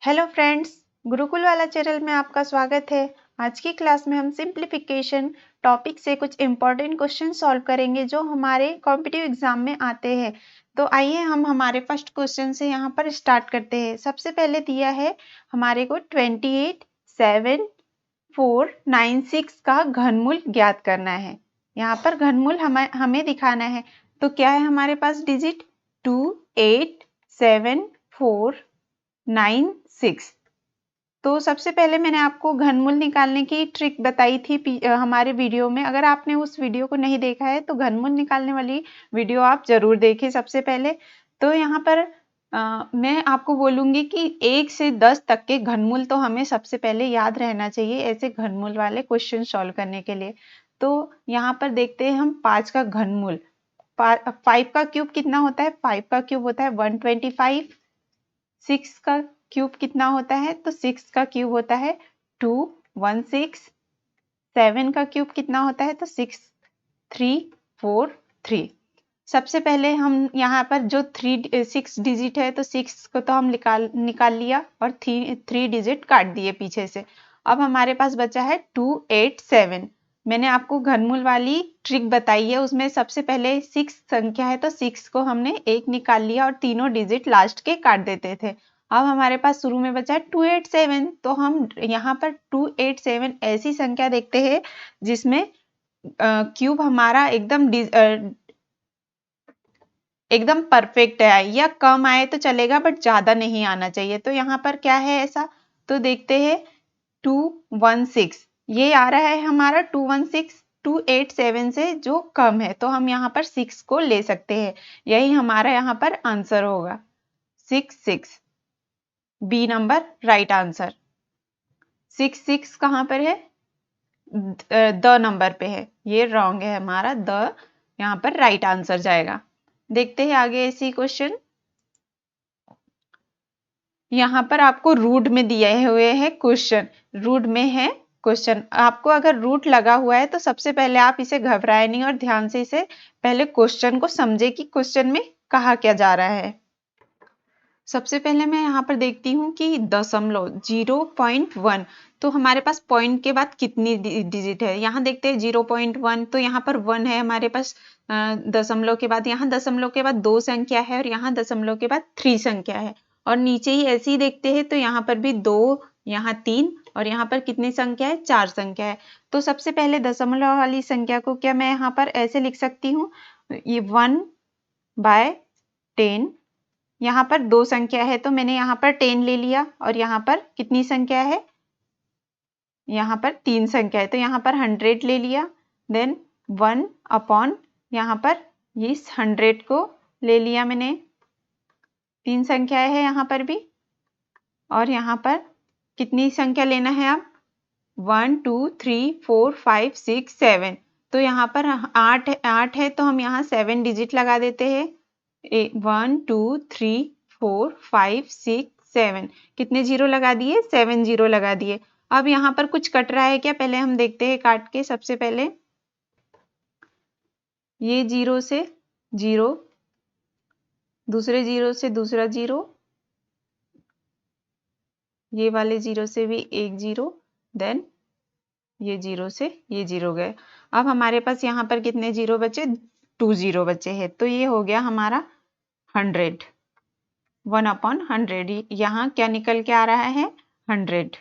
Hello friends, Gurukul वाला channel में आपका स्वागत है। आज की क्लास में हम सिंप्लीफिकेशन टॉपिक से कुछ इम्पोर्टेंट क्वेश्चन सॉल्व करेंगे जो हमारे कॉम्पिटिटिव एग्जाम में आते हैं। तो आइए हम हमारे फर्स्ट क्वेश्चन से यहाँ पर स्टार्ट करते हैं। सबसे पहले दिया है हमारे को 28, 7, 4, 9, 6 का घनमूल ज्ञात करना है। यहाँ पर घनमूल हमें दिखाना है। तो क्या है हमारे पास डिजिट 2, 8, 7, 4, 9, 6। तो सबसे पहले मैंने आपको घनमूल निकालने की ट्रिक बताई थी हमारे वीडियो में। अगर आपने उस वीडियो को नहीं देखा है तो घनमूल निकालने वाली वीडियो आप जरूर देखें सबसे पहले। तो यहाँ पर मैं आपको बोलूँगी कि 1 से 10 तक के घनमूल तो हमें सबसे पहले याद रहना चाहिए ऐसे घनमूल वाले क्वेश्चन सॉल्व करने के लिए। तो यहाँ पर देखते हैं हम 5 का घनमूल। 5 का क्यूब कितना होता है? 5 का क्यूब होता है 125। 6 का क्यूब कितना होता है? तो 6 का क्यूब होता है 216। 7 का क्यूब कितना होता है? तो 6343। सबसे पहले हम यहाँ पर जो 6 डिजिट है तो 6 को तो हम निकाल लिया और 3 डिजिट काट दिए पीछे से। अब हमारे पास बचा है 287। मैंने आपको घनमूल वाली ट्रिक बताई है, उसमें सबसे पहले 6 संख्या है तो 6 को हमने 1 निकाल लिया और तीनों डिजिट लास्ट के काट देते थे। अब हमारे पास शुरू में बचा है 287। तो हम यहाँ पर 287 ऐसी संख्या देखते हैं जिसमें क्यूब हमारा एकदम परफेक्ट है, या कम आए तो चलेगा बट ज्यादा नहीं आना चाहिए। तो यहाँ पर क्या है ऐसा? तो देखते हैं 216 ये आ रहा है हमारा 216 287 से जो कम है, तो हम यहाँ पर 6 को ले सकते हैं। यही हमारा यहाँ पर आंसर होगा 6 बी नंबर राइट आंसर। 6 कहाँ पर है? द नंबर पे है, ये रॉन्ग है हमारा। द यहाँ पर राइट आंसर जाएगा। देखते हैं आगे ऐसी क्वेश्चन। यहाँ पर आपको रूट में दिए हुए हैं क्वेश्चन। रूट में है क्वेश्चन। आपको अगर रूट लगा हुआ है तो सबसे पहले आप इसे घबराए नहीं और ध्यान से इसे पहले क्वेश्चन को समझे कि क्वेश्चन में कहा क्या जा रहा है। सबसे पहले मैं यहाँ पर देखती हूँ कि दशमलव 0.1, तो हमारे पास पॉइंट के बाद कितनी डिजिट है। यहाँ देखते हैं 0.1, तो यहाँ पर 1 है हमारे पास। दशमलव के बाद यहाँ दशमलव के बाद 2 संख्या है और यहाँ दशमलव के बाद 3 संख्या है। और नीचे ही ऐसे ही देखते हैं तो यहाँ पर भी 2, यहाँ 3 और यहाँ पर कितनी संख्या है? 4 संख्या है। तो सबसे पहले दशमलव वाली संख्या को क्या मैं यहाँ पर ऐसे लिख सकती हूँ? ये 1/10। यहाँ पर 2 संख्या है तो मैंने यहाँ पर 10 ले लिया और यहाँ पर कितनी संख्या है? यहाँ पर 3 संख्या है तो यहाँ पर 100 ले लिया। देन 1 अपॉन यहाँ पर इस 100 को ले लिया मैंने। 3 संख्या है यहाँ पर भी। और यहाँ पर कितनी संख्या लेना है अब? 1 2 3 4 5 6 7। तो यहाँ पर 8 है तो हम यहाँ 7 डिजिट लगा देते हैं। 1 2 3 4 5 6 7। कितने जीरो लगा दिए? 7 जीरो लगा दिए। अब यहाँ पर कुछ कट रहा है क्या? पहले हम देखते हैं काट के। सबसे पहले ये जीरो से जीरो, दूसरे जीरो से दूसरा जीरो, ये वाले जीरो से भी एक जीरो, देन ये जीरो से ये जीरो गए। अब हमारे पास यहाँ पर कितने जीरो बचे? 2 जीरो बचे हैं। तो ये हो गया हमारा 100। 1/100। यहाँ क्या निकल के आ रहा है? 100।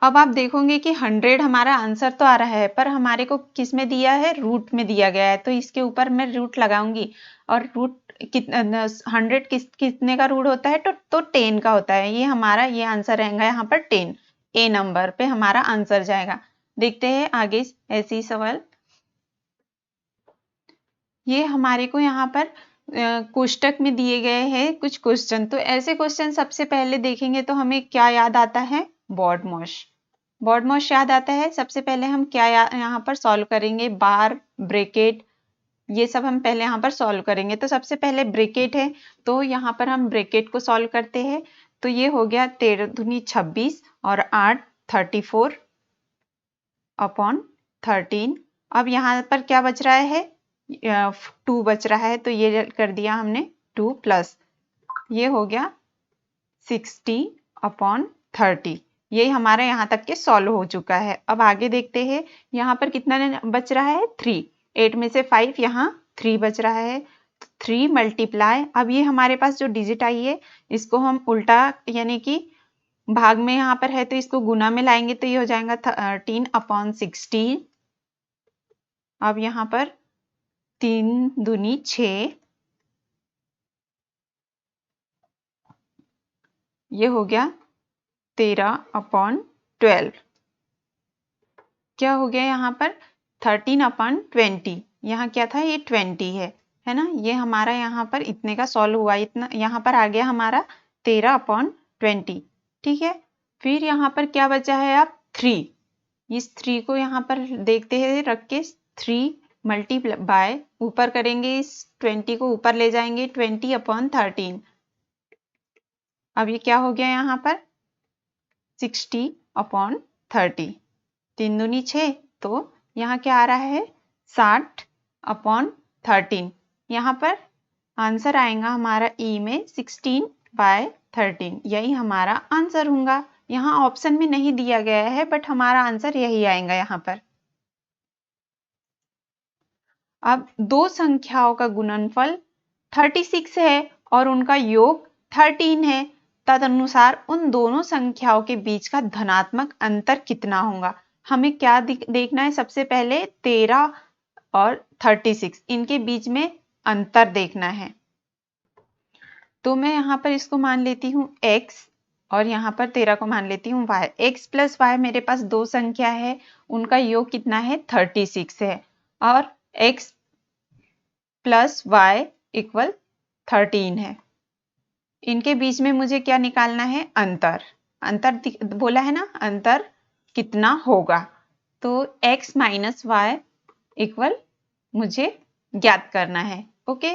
अब आप देखोगे कि 100 हमारा आंसर तो आ रहा है पर हमारे को किस में दिया है? रूट में दिया गया है। तो इसके ऊपर मैं रूट लगाऊंगी और रूट कितना 100 कितने का रूट होता है? तो 10 का होता है। ये हमारा ये आंसर रहेगा यहाँ पर 10। ए नंबर पे हमारा आंसर जाएगा। देखते हैं आगे ऐसी सवाल। ये हमारे को यहाँ पर कोष्टक में दिए गए हैं कुछ क्वेश्चन। तो ऐसे क्वेश्चन सबसे पहले देखेंगे तो हमें क्या याद आता है? बॉडमॉस। बॉडमॉस याद आता है। सबसे पहले हम क्या यहाँ पर सॉल्व करेंगे? बार, ब्रैकेट, ये सब हम पहले यहाँ पर सॉल्व करेंगे। तो सबसे पहले ब्रैकेट है तो यहाँ पर हम ब्रैकेट को सॉल्व करते हैं। तो ये हो गया 13 दूनी 26 और 8 34 अपॉन 13। अब यहाँ पर क्या बच रहा है? 2 बच रहा है तो ये कर दिया हमने 2 प्लस ये हो गया 60/30। यही हमारा यहाँ तक के सॉल्व हो चुका है। अब आगे देखते हैं, यहाँ पर कितना बच रहा है 3। 8 में से 5 यहाँ 3 बच रहा है। 3 मल्टीप्लाई, अब ये हमारे पास जो डिजिट आई है इसको हम उल्टा यानी कि भाग में यहाँ पर है तो इसको गुना में लाएंगे तो ये हो जाएगा 13/16। अब यहाँ पर 3 दूनी 6, ये हो गया 13/12। क्या हो गया यहाँ पर 13/20। यहाँ क्या था, ये 20 है ना। ये हमारा यहाँ पर इतने का सॉल्व हुआ, इतना यहाँ पर आ गया हमारा 13/20। ठीक है, फिर यहाँ पर क्या बचा है अब 3। इस 3 को यहाँ पर देखते हैं रख के 3 मल्टीप्लाई ऊपर करेंगे, इस 20 को ऊपर ले जाएंगे 20/13। अब ये क्या हो गया यहाँ पर 60/30। 3 दूनी 6, तो यहाँ क्या आ रहा है 60/13। यहाँ पर आंसर आएगा हमारा ई में 16/13। यही हमारा आंसर होगा। यहाँ ऑप्शन में नहीं दिया गया है बट हमारा आंसर यही आएगा यहाँ पर। अब दो संख्याओं का गुणनफल 36 है और उनका योग 13 है। तदनुसार उन दोनों संख्याओं के बीच का धनात्मक अंतर कितना होगा। हमें क्या देखना है, सबसे पहले 13 और 36 इनके बीच में अंतर देखना है। तो मैं यहाँ पर इसको मान लेती हूँ x और यहाँ पर 13 को मान लेती हूँ y। x प्लस y मेरे पास दो संख्या है, उनका योग कितना है 36 है और x प्लस y इक्वल 13 है। इनके बीच में मुझे क्या निकालना है, अंतर। अंतर बोला है ना, अंतर कितना होगा। तो x माइनस वाई इक्वल मुझे ज्ञात करना है। ओके,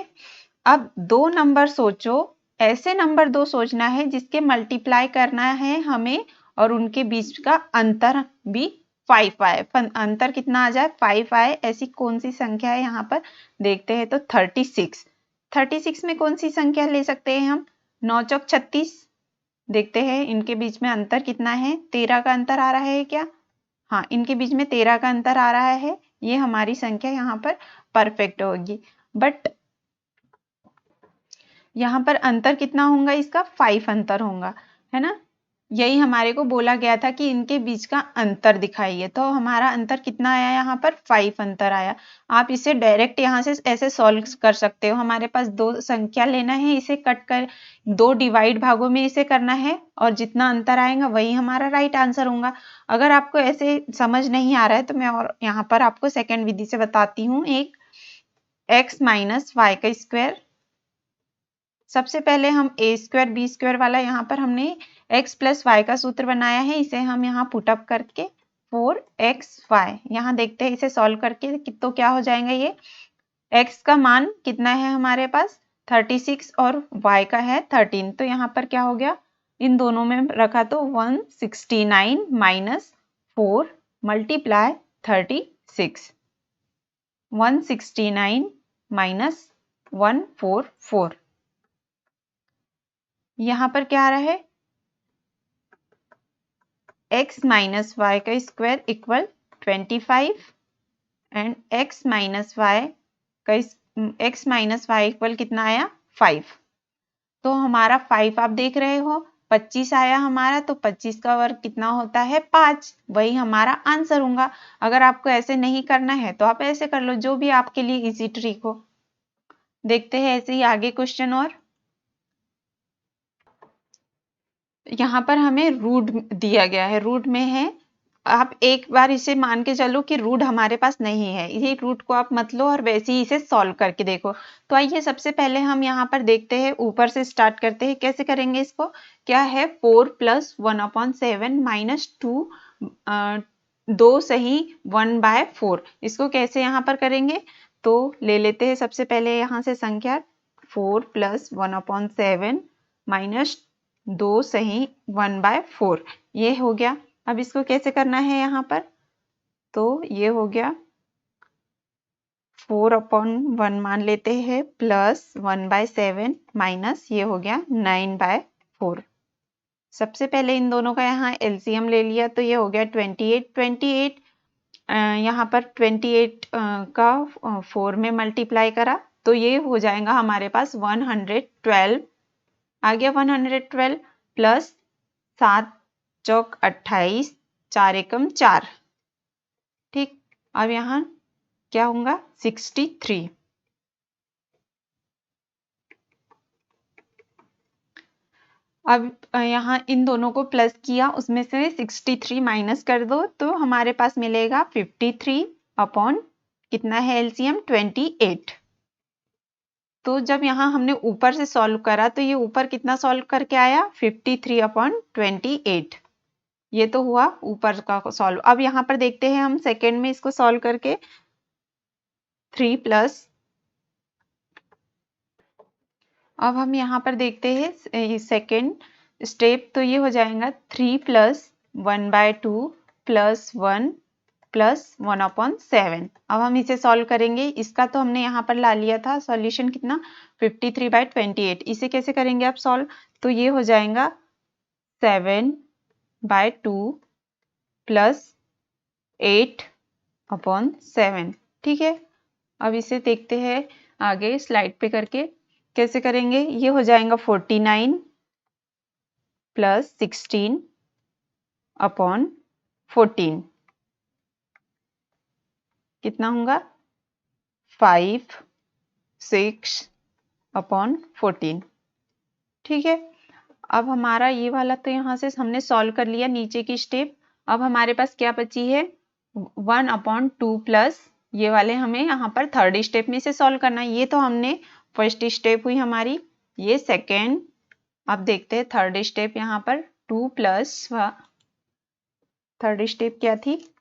अब दो नंबर सोचो, ऐसे नंबर दो सोचना है जिसके मल्टीप्लाई करना है हमें और उनके बीच का अंतर भी 5 आए। अंतर कितना आ जाए 5 आए। ऐसी कौन सी संख्या है यहाँ पर देखते हैं तो 36। 36 में कौन सी संख्या ले सकते हैं हम, 9 चौक 36। देखते हैं इनके बीच में अंतर कितना है, 13 का अंतर आ रहा है क्या, हाँ इनके बीच में 13 का अंतर आ रहा है। ये हमारी संख्या यहाँ पर परफेक्ट होगी। बट यहाँ पर अंतर कितना होगा, इसका 5 अंतर होगा, है ना। यही हमारे को बोला गया था कि इनके बीच का अंतर दिखाइए, तो हमारा अंतर कितना आया, यहाँ पर 5 अंतर आया। आप इसे डायरेक्ट यहाँ से ऐसे सॉल्व कर सकते हो। हमारे पास दो संख्या लेना है, इसे कट कर दो डिवाइड भागों में इसे करना है और जितना अंतर आएगा वही हमारा राइट आंसर होगा। अगर आपको ऐसे समझ नहीं आ रहा है तो मैं और यहाँ पर आपको सेकेंड विधि से बताती हूँ। एक x माइनस वाई का स्क्वायर, सबसे पहले हम a स्क्वायर बी स्क्वायर वाला यहाँ पर हमने x प्लस वाई का सूत्र बनाया है, इसे हम यहाँ पुटअप करके 4xy यहाँ देखते हैं इसे सॉल्व करके तो क्या हो जाएगा। ये x का मान कितना है हमारे पास 36 और y का है 13, तो यहाँ पर क्या हो गया, इन दोनों में रखा तो 169 माइनस 4 मल्टीप्लाई 36। 169 माइनस 144, यहाँ पर क्या आ रहा है x माइनस वाई का square equal 25 and x minus y का x माइनस वाई इक्वल कितना आया 5। तो हमारा 5 आप देख रहे हो 25 आया हमारा, तो 25 का वर्ग कितना होता है 5, वही हमारा आंसर होगा। अगर आपको ऐसे नहीं करना है तो आप ऐसे कर लो, जो भी आपके लिए इजी ट्रिक हो। देखते हैं ऐसे ही आगे क्वेश्चन। और यहाँ पर हमें रूट दिया गया है, रूट में है, आप एक बार इसे मान के चलो कि रूट हमारे पास नहीं है, ये रूट को आप मत लो और वैसे ही इसे सॉल्व करके देखो। तो आइए सबसे पहले हम यहाँ पर देखते हैं, ऊपर से स्टार्ट करते हैं। कैसे करेंगे इसको, क्या है 4 प्लस 1/7 माइनस 2 2 सही 1/4, इसको कैसे यहाँ पर करेंगे। तो ले लेते हैं सबसे पहले यहाँ से संख्या 4 प्लस 1/7 माइनस 2 सही 1/4, ये हो गया। अब इसको कैसे करना है यहाँ पर, तो ये हो गया 4/1 मान लेते हैं प्लस 1/7 माइनस ये हो गया 9/4। सबसे पहले इन दोनों का यहाँ एलसीएम ले लिया तो ये हो गया 28 यहाँ पर 28 का 4 में मल्टीप्लाई करा तो ये हो जाएगा हमारे पास 112 आ गया। 112 प्लस 7 चौक 28 4 एकम 4। ठीक, अब यहाँ क्या होगा 63। अब यहाँ इन दोनों को प्लस किया उसमें से 63 माइनस कर दो तो हमारे पास मिलेगा 53 अपॉन कितना है एलसीएम 28। तो जब यहाँ हमने ऊपर से सॉल्व करा तो ये ऊपर कितना सॉल्व करके आया 53/28। ये तो हुआ ऊपर का सॉल्व। अब यहाँ पर देखते हैं हम सेकेंड में इसको सॉल्व करके 3 प्लस, अब हम यहाँ पर देखते हैं सेकेंड स्टेप तो ये हो जाएगा 3 प्लस 1/2 प्लस 1 प्लस 1/7। अब हम इसे सॉल्व करेंगे। इसका तो हमने यहाँ पर ला लिया था सॉल्यूशन कितना 53/28। इसे कैसे करेंगे आप सॉल्व तो ये हो जाएगा 7/2 प्लस 8/7। ठीक है, अब इसे देखते हैं आगे स्लाइड पे करके कैसे करेंगे। ये हो जाएगा 49 प्लस 16/14 कितना होगा 5 6/14। ठीक है, अब हमारा ये वाला तो यहाँ से हमने सॉल्व कर लिया नीचे की स्टेप। अब हमारे पास क्या बची है 1/2 प्लस ये वाले हमें यहाँ पर थर्ड स्टेप में से सॉल्व करना है। ये तो हमने फर्स्ट स्टेप हुई हमारी, ये सेकेंड। अब देखते हैं थर्ड स्टेप यहाँ पर 2 प्लस, थर्ड स्टेप क्या थी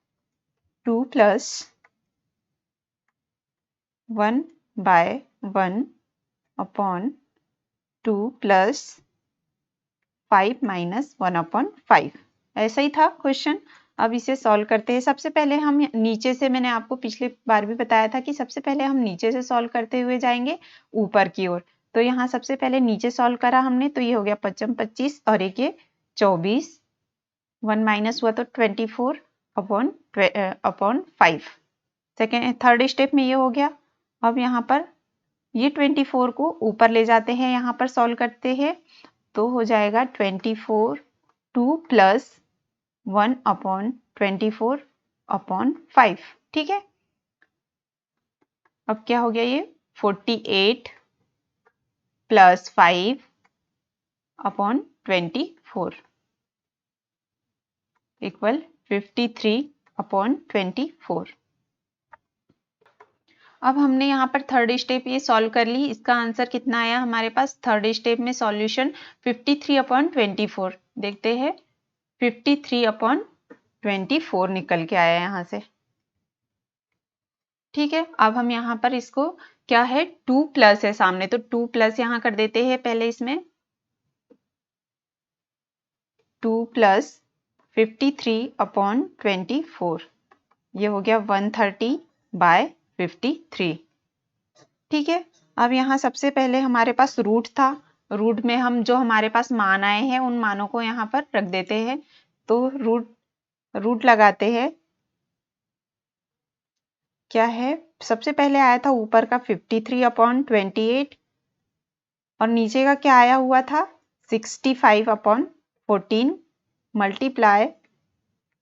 2 प्लस 1/1/2 प्लस 5 माइनस 1/5। ऐसा ही था क्वेश्चन। अब इसे सॉल्व करते हैं। सबसे पहले हम नीचे से, मैंने आपको पिछली बार भी बताया था कि सबसे पहले हम नीचे से सॉल्व करते हुए जाएंगे ऊपर की ओर। तो यहाँ सबसे पहले नीचे सॉल्व करा हमने तो ये हो गया 25 और एक ये 24, 1 माइनस हुआ तो 24/5। सेकेंड थर्ड स्टेप में ये हो गया। अब यहाँ पर ये 24 को ऊपर ले जाते हैं, यहाँ पर सॉल्व करते हैं तो हो जाएगा 24 2 प्लस 1/24/5। ठीक है, अब क्या हो गया ये 48 प्लस 5/24 इक्वल 53/24। अब हमने यहाँ पर थर्ड स्टेप ये सॉल्व कर ली। इसका आंसर कितना आया हमारे पास थर्ड स्टेप में सॉल्यूशन 53/24। देखते हैं 53/24 निकल के आया यहाँ से। ठीक है, अब हम यहाँ पर इसको क्या है 2 प्लस है सामने तो 2 प्लस यहाँ कर देते हैं पहले इसमें 2 प्लस 53/24 ये हो गया 130/53। ठीक है, अब यहाँ सबसे पहले हमारे पास रूट था, रूट में हम जो हमारे पास मान आए हैं उन मानों को यहाँ पर रख देते हैं। तो रूट लगाते हैं। क्या है सबसे पहले आया था ऊपर का 53/28 और नीचे का क्या आया हुआ था 65/14 मल्टीप्लाई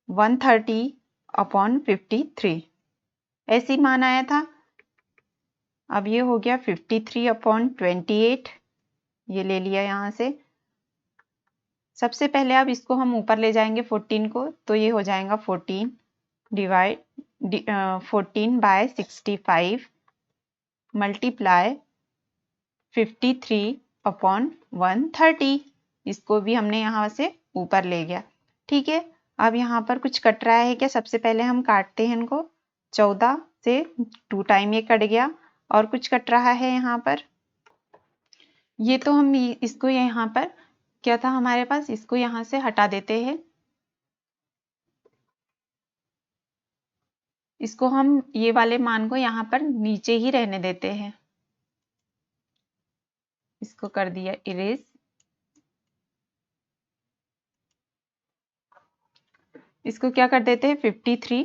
130/53 ऐसी मान आया था। अब ये हो गया 53/28 ये ले लिया यहाँ से। सबसे पहले अब इसको हम ऊपर ले जाएंगे 14 को तो ये हो जाएगा 14/65 मल्टीप्लाई 53/130 इसको भी हमने यहाँ से ऊपर ले गया। ठीक है, अब यहाँ पर कुछ कट रहा है क्या सबसे पहले हम काटते हैं इनको। 14 से 2 टाइम ये कट गया और कुछ कट रहा है यहाँ पर। ये तो हम इसको यहाँ पर क्या था हमारे पास, इसको यहाँ से हटा देते हैं। इसको हम ये वाले मान को यहाँ पर नीचे ही रहने देते हैं। इसको कर दिया इरेज। इसको क्या कर देते हैं 53।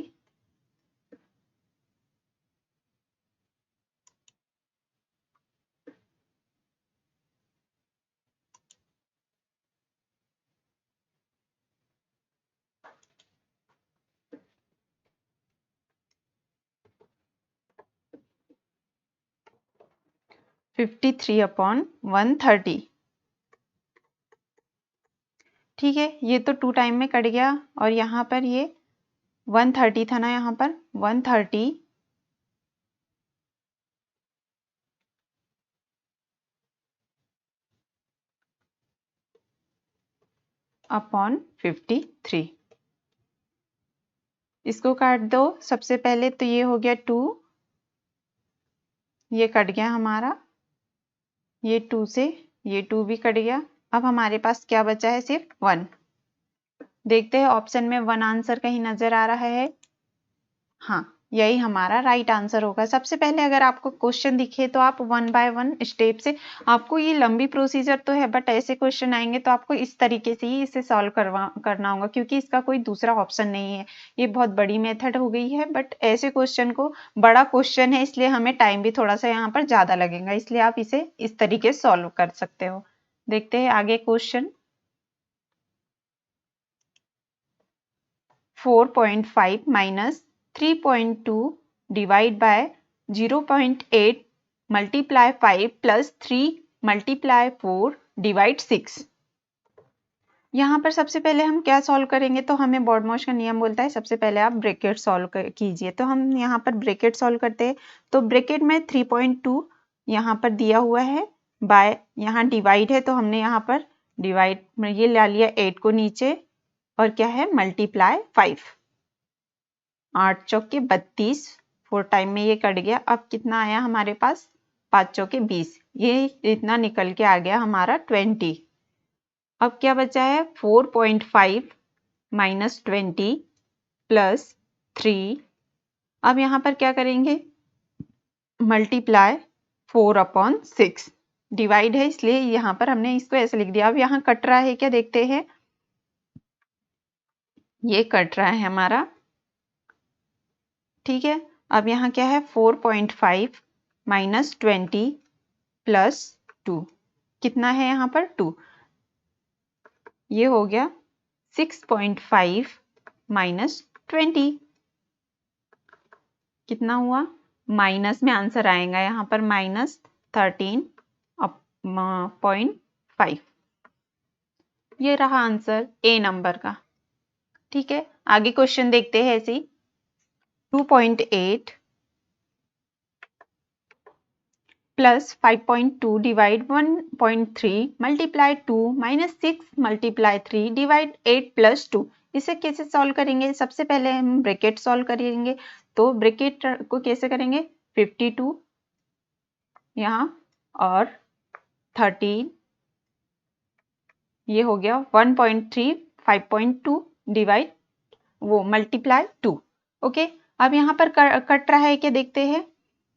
Fifty three upon 130। ठीक है, ये तो 2 टाइम में कट गया और यहाँ पर ये 130 था ना, यहाँ पर 130 अपॉन 53। इसको काट दो। सबसे पहले तो ये हो गया 2, ये कट गया हमारा, ये 2 से ये 2 भी कट गया। अब हमारे पास क्या बचा है, सिर्फ 1। देखते हैं ऑप्शन में 1 आंसर कहीं नजर आ रहा है। हाँ, यही हमारा राइट आंसर होगा। सबसे पहले अगर आपको क्वेश्चन दिखे तो आप 1 बाय 1 स्टेप से, आपको ये लंबी प्रोसीजर तो है बट ऐसे क्वेश्चन आएंगे तो आपको इस तरीके से ही इसे सॉल्व करना होगा, क्योंकि इसका कोई दूसरा ऑप्शन नहीं है। ये बहुत बड़ी मेथड हो गई है बट ऐसे क्वेश्चन को, बड़ा क्वेश्चन है इसलिए हमें टाइम भी थोड़ा सा यहाँ पर ज्यादा लगेगा, इसलिए आप इसे इस तरीके से सॉल्व कर सकते हो। देखते हैं आगे question. 4.5 minus 3.2 divide by 0.8 multiply 5 plus 3 multiply 4 divide 6। यहाँ पर सबसे पहले हम क्या सॉल्व करेंगे, तो हमें बॉडमॉस का नियम बोलता है सबसे पहले आप ब्रैकेट सॉल्व कीजिए। तो हम यहाँ पर ब्रैकेट सॉल्व करते हैं। तो ब्रैकेट में 3.2 यहाँ पर दिया हुआ है, बाय यहाँ डिवाइड है तो हमने यहाँ पर डिवाइड में ये ला लिया 8 को नीचे, और क्या है मल्टीप्लाई 5। 8 चौके 32, 4 टाइम में ये कट गया। अब कितना आया हमारे पास, 5 चौके 20, ये इतना निकल के आ गया हमारा 20। अब क्या बचा है 4.5 माइनस 20 प्लस 3। अब यहाँ पर क्या करेंगे, मल्टीप्लाई 4 अपॉन 6। डिवाइड है इसलिए यहाँ पर हमने इसको ऐसे लिख दिया। अब यहाँ कट रहा है क्या, देखते हैं। ये कट रहा है हमारा, ठीक है। अब यहाँ क्या है 4.5 माइनस 20 प्लस 2, कितना है यहाँ पर 2। ये हो गया 6.5 माइनस 20, कितना हुआ, माइनस में आंसर आएगा यहाँ पर माइनस 13.5। ये रहा आंसर ए नंबर का। ठीक है, आगे क्वेश्चन देखते हैं ऐसे ही। 2.8 plus 5.2 divide 1.3 multiply 2 minus 6 multiply 3 divide 8 plus 2। इसे कैसे सॉल्व करेंगे, सबसे पहले हम ब्रैकेट सॉल्व करेंगे। तो ब्रैकेट को कैसे करेंगे, 52 यहाँ और 13, ये हो गया 1.3 5.2 डिवाइड वो मल्टीप्लाई 2। ओके, अब यहाँ पर कट रहा है क्या, देखते हैं।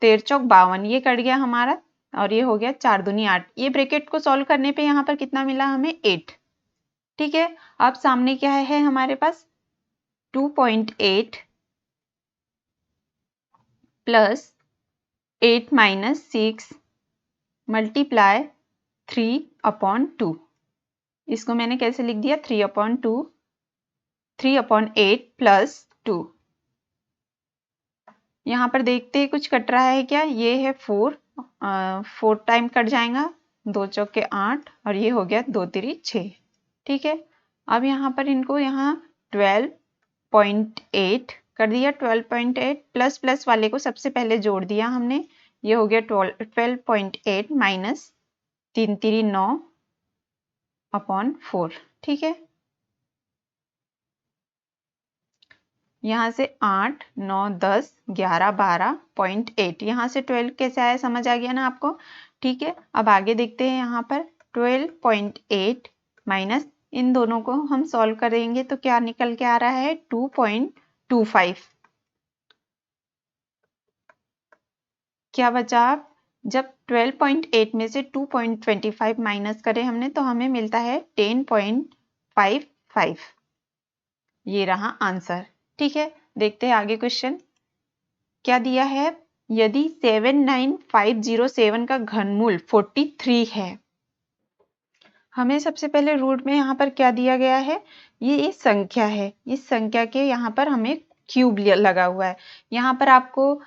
13 चौक 52, ये कट गया हमारा और ये हो गया 4 दूनी 8। ये ब्रैकेट को सॉल्व करने पे यहाँ पर कितना मिला हमें 8। ठीक है, अब सामने क्या है हमारे पास 2.8 प्लस 8 माइनस 6 मल्टीप्लाई 3 अपॉन 2। इसको मैंने कैसे लिख दिया 3 अपॉन 2, 3 अपॉन 8 प्लस 2। यहाँ पर देखते हैं कुछ कट रहा है क्या, ये है 4 टाइम कट जाएगा, 2 चौके 8 और ये हो गया 2 तिरी 6। ठीक है, अब यहाँ पर इनको यहाँ 12.8 कर दिया। 12.8 प्लस प्लस वाले को सबसे पहले जोड़ दिया हमने, ये हो गया 12.8 माइनस 3 तिरी 9 अपॉन 4। ठीक है, यहाँ से 8 9 10 11 12.8, यहाँ से 12 कैसे आया समझ आ गया ना आपको। ठीक है, अब आगे देखते हैं। यहाँ पर 12.8 माइनस इन दोनों को हम सॉल्व करेंगे तो क्या निकल के आ रहा है 2.25। क्या बचा? आप जब 12.8 में से 2.25 माइनस करें हमने तो हमें मिलता है 10.55। ये रहा आंसर। ठीक है, देखते हैं आगे क्वेश्चन क्या दिया है। यदि 79507 का घनमूल 43 है, हमें सबसे पहले रूट में यहाँ पर क्या दिया गया है, ये संख्या है। इस संख्या के यहाँ पर हमें क्यूब लगा हुआ है। यहाँ पर आपको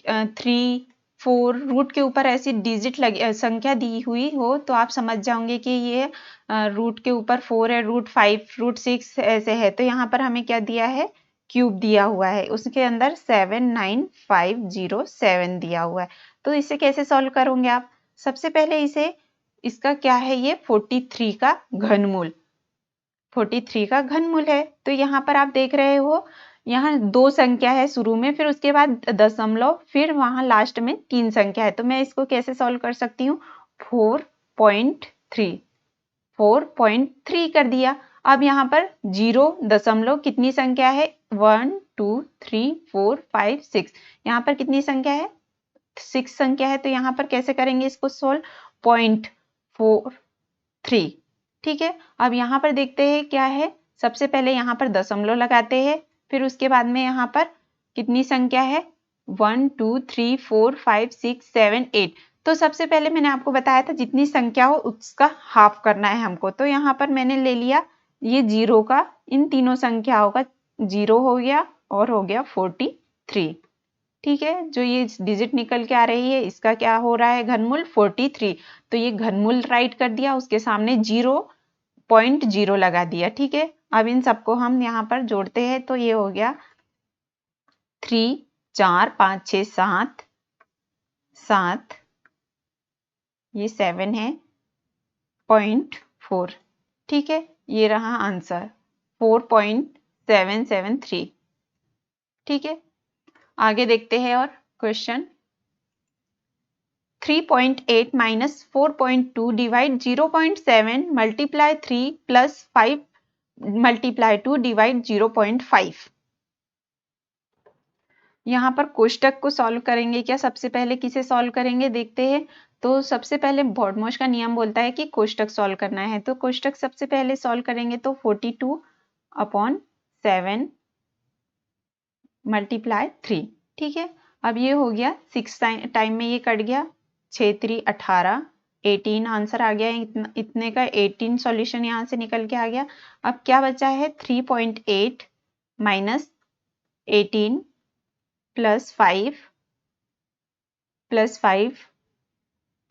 3, 4 रूट के ऊपर ऐसी डिजिट लगी संख्या दी हुई हो तो आप समझ जाओगे कि ये रूट के ऊपर 4 है, रूट 5, रूट 6 ऐसे है। तो यहाँ पर हमें क्या दिया है, क्यूब दिया हुआ है, उसके अंदर 79507 दिया हुआ है। तो इसे कैसे सॉल्व करोगे आप? सबसे पहले इसका क्या है, ये 43 का घनमूल, 43 का घनमूल है। तो यहाँ पर आप देख रहे हो, यहाँ 2 संख्या है शुरू में, फिर उसके बाद दशमलव, फिर वहां लास्ट में 3 संख्या है। तो मैं इसको कैसे सॉल्व कर सकती हूँ, 4.3 कर दिया। अब यहाँ पर 0 दशमलव कितनी संख्या है, 1 2 3 4 5 6, यहाँ पर कितनी संख्या है, 6 संख्या है। तो यहाँ पर कैसे करेंगे इसको सोल्व, 0.43। ठीक है, अब यहाँ पर देखते हैं क्या है। सबसे पहले यहाँ पर दशमलव लगाते हैं, फिर उसके बाद में यहाँ पर कितनी संख्या है, 1 2 3 4 5 6 7 8। तो सबसे पहले मैंने आपको बताया था जितनी संख्या हो उसका हाफ करना है हमको। तो यहाँ पर मैंने ले लिया ये 0 का, इन तीनों संख्याओं का 0 हो गया और हो गया 43। ठीक है, जो ये डिजिट निकल के आ रही है इसका क्या हो रहा है, घनमूल 43। तो ये घनमूल राइट कर दिया, उसके सामने 0.0 लगा दिया। ठीक है, अब इन सबको हम यहाँ पर जोड़ते हैं तो ये हो गया 3 4 5 6 7 7, ये 7 है, 0.4। ठीक है, ये रहा आंसर 4.773। ठीक है, आगे देखते हैं और question 3.8 minus 4.2 divide 0.7 multiply 3 plus 5 multiply 2 divide 0.5। यहाँ पर कोष्टक को सॉल्व करेंगे क्या, सबसे पहले किसे सॉल्व करेंगे देखते हैं। तो सबसे पहले बॉडमोस का नियम बोलता है कि कोष्टक सॉल्व करना है। तो कोष्टक सबसे पहले सॉल्व करेंगे तो 42/7 मल्टीप्लाई 3। ठीक है, अब ये हो गया 6 टाइम में ये कट गया, 6 3 18, 18 आंसर आ गया। इतने का 18 सॉल्यूशन यहाँ से निकल के आ गया। अब क्या बचा है, 3.8 माइनस 18 प्लस 5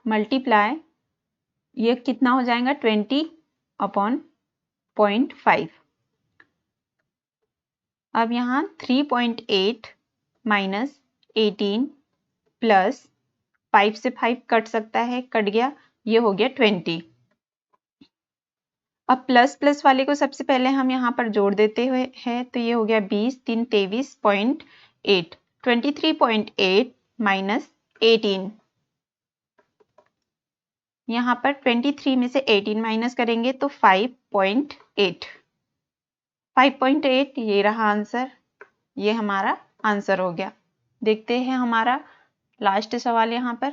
मल्टीप्लाई, ये कितना हो जाएगा 20/0.5। अब यहाँ 3.8 माइनस 18 प्लस 5 से 5 कट सकता है, कट गया, ये हो गया 20। अब प्लस प्लस वाले को सबसे पहले हम यहाँ पर जोड़ देते हुए हैं तो ये हो गया 20 3 23.8, 23.8 माइनस 18। यहाँ पर 23 में से 18 माइनस करेंगे तो 5.8, 5.8 ये रहा आंसर, ये हमारा आंसर हो गया। देखते हैं हमारा लास्ट सवाल यहाँ पर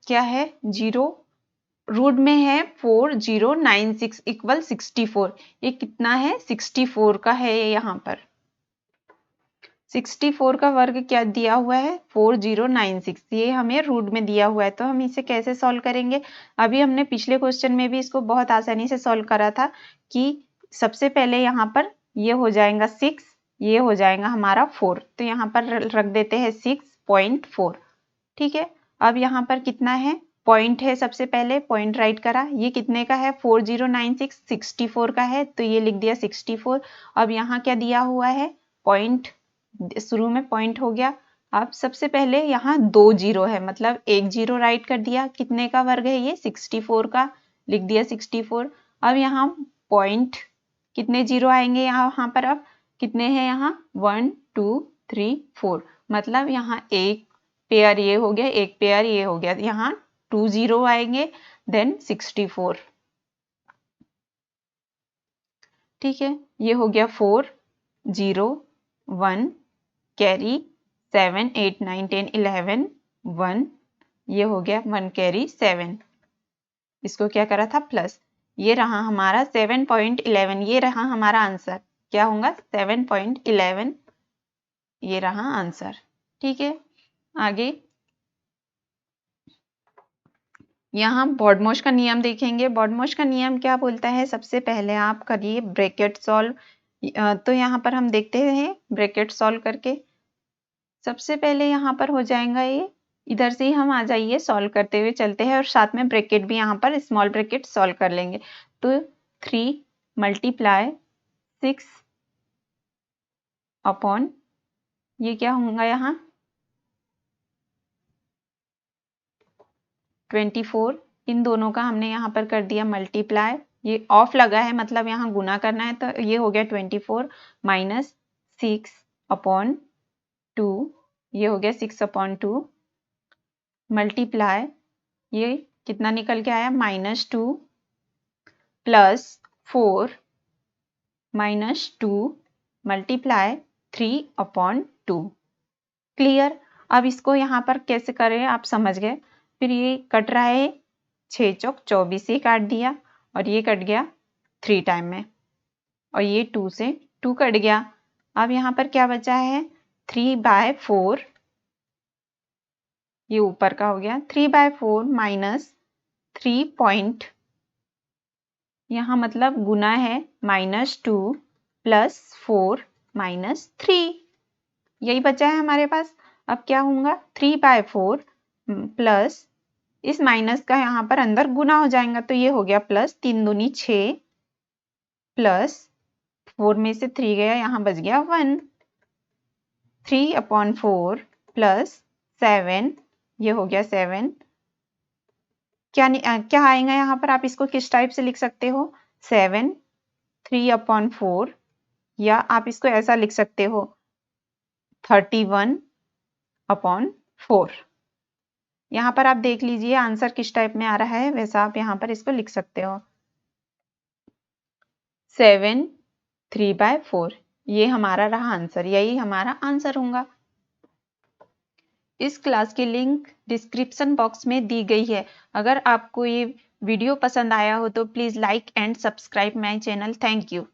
क्या है, 0 रूट में है 4096 इक्वल 64। ये कितना है, 64 का है ये, यहाँ पर 64 का वर्ग क्या दिया हुआ है, 4096, ये हमें रूट में दिया हुआ है। तो हम इसे कैसे सॉल्व करेंगे, अभी हमने पिछले क्वेश्चन में भी इसको बहुत आसानी से सॉल्व करा था कि सबसे पहले यहाँ पर ये हो जाएगा 6, ये हो जाएगा हमारा 4, तो यहाँ पर रख देते हैं 6.4। ठीक है, अब यहाँ पर कितना है, पॉइंट है, सबसे पहले पॉइंट राइट करा, ये कितने का है 4096, 64 का है, तो ये लिख दिया 64। अब यहाँ क्या दिया हुआ है, पॉइंट, शुरू में पॉइंट हो गया। अब सबसे पहले यहाँ 2 जीरो है, मतलब 1 जीरो राइट कर दिया, कितने का वर्ग है ये 64 का, लिख दिया 64। अब यहाँ पॉइंट, कितने जीरो आएंगे यहाँ पर, अब कितने हैं यहाँ 1 2 3 4, मतलब यहाँ एक पेयर ये हो गया, एक पेयर ये हो गया, यहाँ 2 जीरो आएंगे, देन 64। ठीक है, ये हो गया 4 0 1 कैरी 7 8 9 10 11 1, ये हो गया 1 कैरी 7, इसको क्या करा था प्लस, ये रहा हमारा 7.11, ये रहा हमारा आंसर, क्या होगा 7.11, ये रहा आंसर। ठीक है, आगे यहाँ बॉडमॉस का नियम देखेंगे। बॉडमॉस का नियम क्या बोलता है, सबसे पहले आप करिए ब्रैकेट सॉल्व। तो यहाँ पर हम देखते हैं ब्रैकेट सॉल्व करके, सबसे पहले यहाँ पर हो जाएगा ये, इधर से ही हम आ जाइए, सॉल्व करते हुए चलते हैं और साथ में ब्रैकेट भी यहाँ पर स्मॉल ब्रैकेट सॉल्व कर लेंगे। तो 3 मल्टीप्लाई 6 अपॉन, ये क्या होगा यहाँ 24, इन दोनों का हमने यहाँ पर कर दिया मल्टीप्लाई, ये ऑफ लगा है मतलब यहाँ गुना करना है, तो ये हो गया 24 माइनस 6 अपॉन 2, ये हो गया 6 अपॉन 2 मल्टीप्लाई, ये कितना निकल के आया -2 प्लस 4 -2 मल्टीप्लाई 3 अपॉन 2। क्लियर। अब इसको यहाँ पर कैसे करें आप समझ गए। फिर ये कट रहा है 6 चौक 24, ये काट दिया और ये कट गया 3 टाइम में, और ये 2 से 2 कट गया। अब यहाँ पर क्या बचा है 3/4, ये ऊपर का हो गया 3/4 माइनस 3 पॉइंट, यहाँ मतलब गुना है -2 प्लस 4 माइनस 3, यही बचा है हमारे पास। अब क्या होगा 3/4 प्लस, इस माइनस का यहाँ पर अंदर गुना हो जाएगा, तो ये हो गया प्लस 3 दूनी 6 प्लस 4 में से 3 गया, यहाँ बच गया 1, 3/4 प्लस 7, ये हो गया 7। क्या आएगा यहाँ पर, आप इसको किस टाइप से लिख सकते हो 7 3/4, या आप इसको ऐसा लिख सकते हो 31/4। यहाँ पर आप देख लीजिए आंसर किस टाइप में आ रहा है, वैसा आप यहाँ पर इसको लिख सकते हो 7 3/4, ये हमारा रहा आंसर, यही हमारा आंसर होगा। इस क्लास की लिंक डिस्क्रिप्शन बॉक्स में दी गई है। अगर आपको ये वीडियो पसंद आया हो तो please like and subscribe my channel. Thank you.